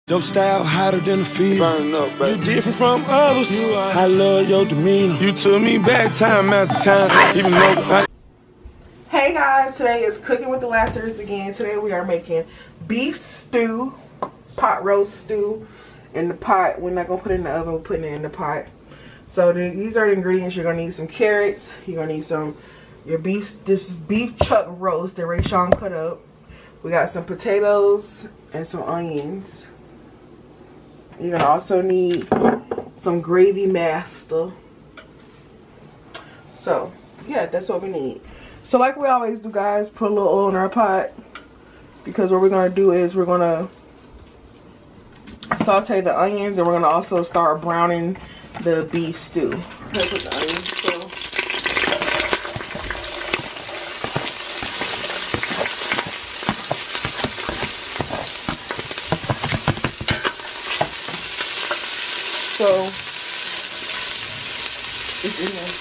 Your style hotter than a fever. You different from others. I love your demeanor. You took me back time after time, even though Hey guys, today is Cooking with the Lassers again. Today we are making beef stew, pot roast stew in the pot. We're not gonna put it in the oven, we're putting it in the pot. So these are the ingredients. You're gonna need some carrots. You're gonna need some this is beef chuck roast that Rayshawn cut up. We got some potatoes and some onions. You're gonna also need some gravy master. So yeah, that's what we need. So like we always do, guys, put a little oil in our pot, because what we're gonna do is we're gonna saute the onions, and we're gonna also start browning the beef stew. Okay, put the onions still. So it's in there.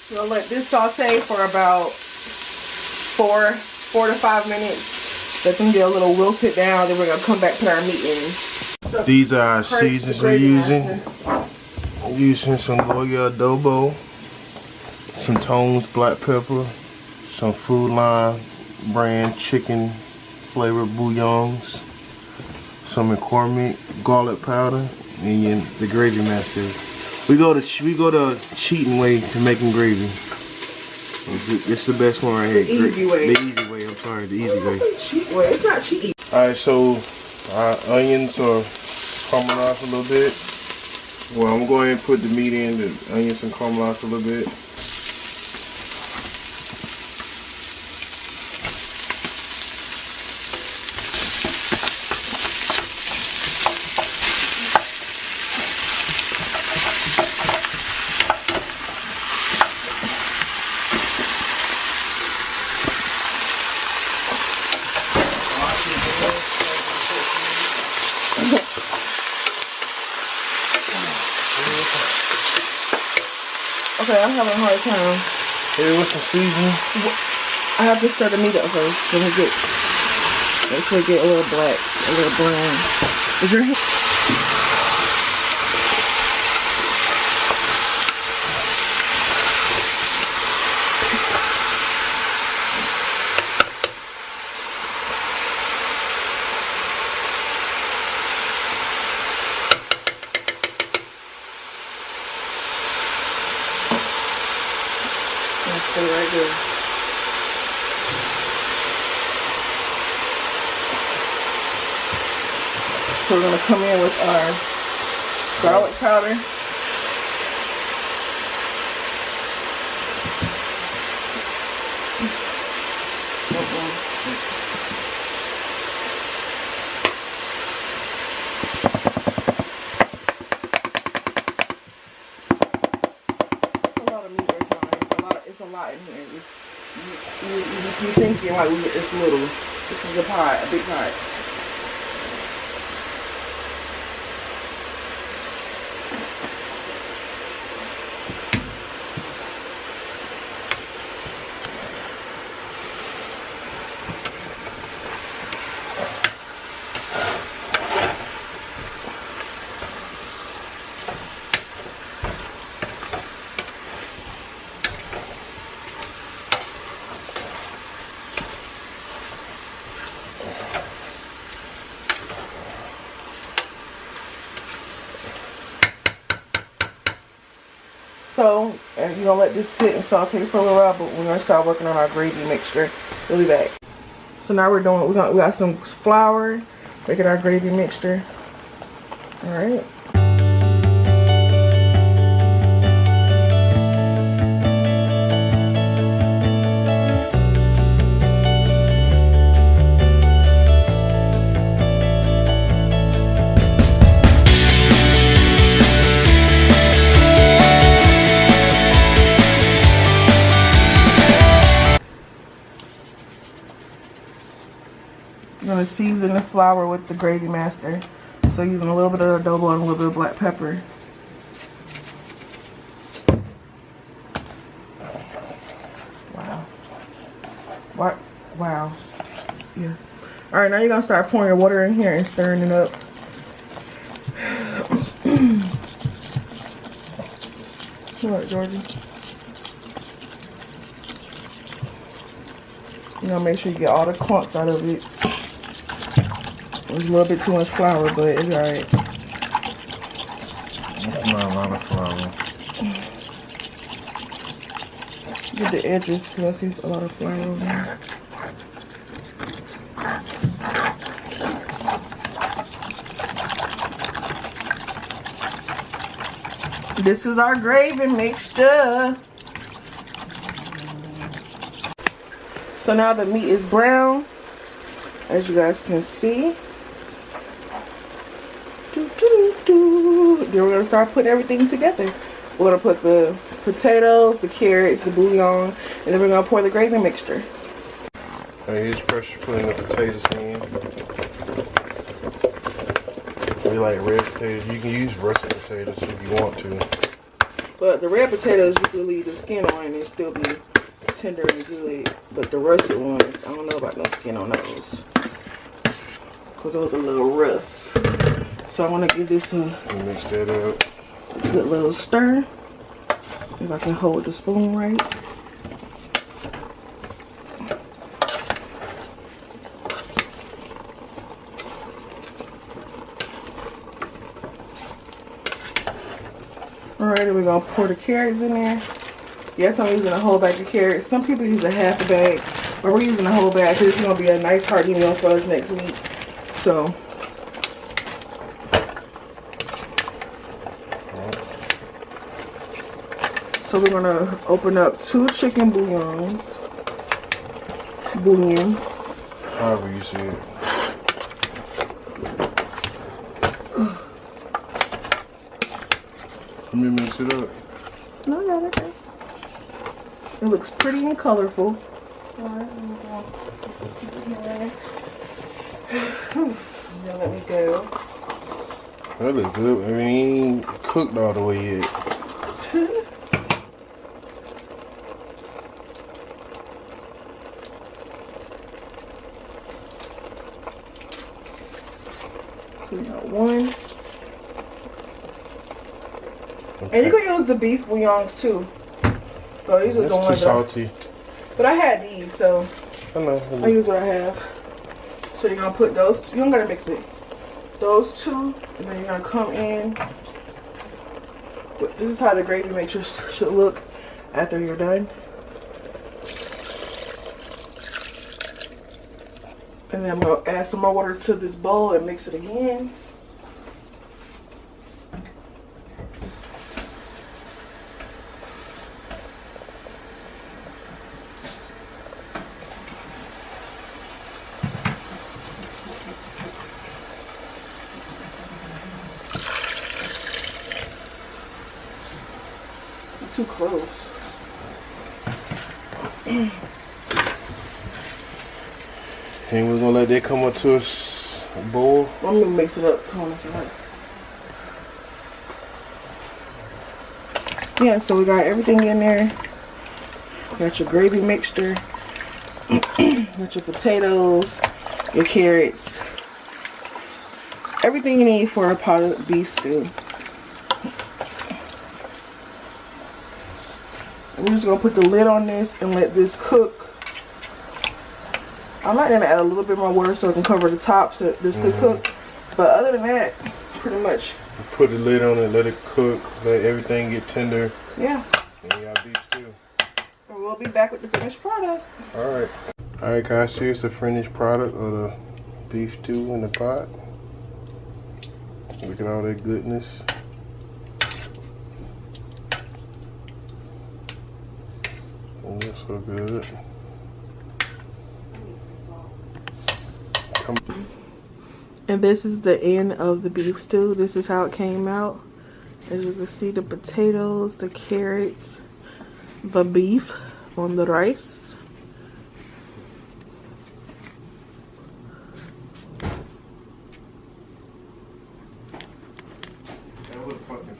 We'll let this saute for about four to 5 minutes. Let them get a little wilted down. Then we're gonna come back, put our meat in. So these are our seasons we're using. I'm using some Goya adobo, some Tone's black pepper, some Food Line brand chicken flavored bouillons, some McCormick garlic powder, and the gravy master. We go the cheating way to making gravy. It's the best one right here. The easy way. The easy way. I'm sorry, the easy way. Cheat way. It's not cheating. All right, so our onions are caramelized a little bit. Well, I'm going to go ahead and put the meat in. The onions and caramelized a little bit. Okay, I'm having a hard time. Here with some seasoning. I have to stir the meat up first. So make sure it get a little black, a little brown. Is your hand? Stay right there. So we're going to come in with our garlic powder. It's a lot in here. You thinking like it's little. This is a pot, a big pot. So, and you're going to let this sit and saute for a little while, but we're going to start working on our gravy mixture. We'll be back. So now we got some flour, making our gravy mixture. Alright. I'm going to season the flour with the Gravy Master. So using a little bit of adobo and a little bit of black pepper. Wow. What? Wow. Yeah. All right, now you're gonna start pouring your water in here and stirring it up. What, Georgie? You gotta make sure you get all the clumps out of it. There's a little bit too much flour, but it's alright. That's not a lot of flour. Get the edges, because I see a lot of flour over there. This is our gravy mixture. So now the meat is brown, as you guys can see. Then we're gonna start putting everything together. We're gonna put the potatoes, the carrots, the bouillon, and then we're gonna pour the gravy mixture. Alright, here's pressure putting the potatoes in. We like red potatoes. You can use russet potatoes if you want to. But the red potatoes, you can leave the skin on and still be tender and good. But the russet ones, I don't know about no skin on those, because those are a little rough. So I want to give this a Mix that up. good little stir. If I can hold the spoon right. Alright, we're going to pour the carrots in there. Yes, I'm using a whole bag of carrots. Some people use a half a bag, but we're using a whole bag because it's going to be a nice hearty meal for us next week. So we're going to open up 2 chicken bouillons. However you see it. Let me mix it up. No, no, okay. It looks pretty and colorful. Alright, now let me go. That looks good. I mean, it ain't cooked all the way yet. So we got 1. And you can use the beef bouillons too. So these are the ones too salty. But I had these, so I know. I use what I have. So you're gonna put those 2. You don't gotta mix it. Those 2, and then you're gonna come in. This is how the gravy mixture should look after you're done. And then I'm gonna add some more water to this bowl and mix it again. Too close. And we're gonna let that come up to a boil. I'm gonna mix it up. Come on, let's see. Yeah, so we got everything in there. Got your gravy mixture. Got your potatoes, your carrots. Everything you need for a pot of beef stew. We're just gonna put the lid on this and let this cook. I might gonna add a little bit more water so it can cover the top so this could cook. But other than that, pretty much. Put the lid on it, let it cook, let everything get tender. Yeah. And you got beef stew. And we'll be back with the finished product. Alright. Alright guys, here's the finished product of the beef stew in the pot. Look at all that goodness. Oh, that's so good. And this is the end of the beef stew. This is how it came out. As you can see, the potatoes, the carrots, the beef on the rice.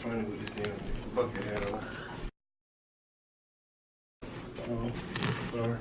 funny with this damn bucket hat on. Oh, sorry.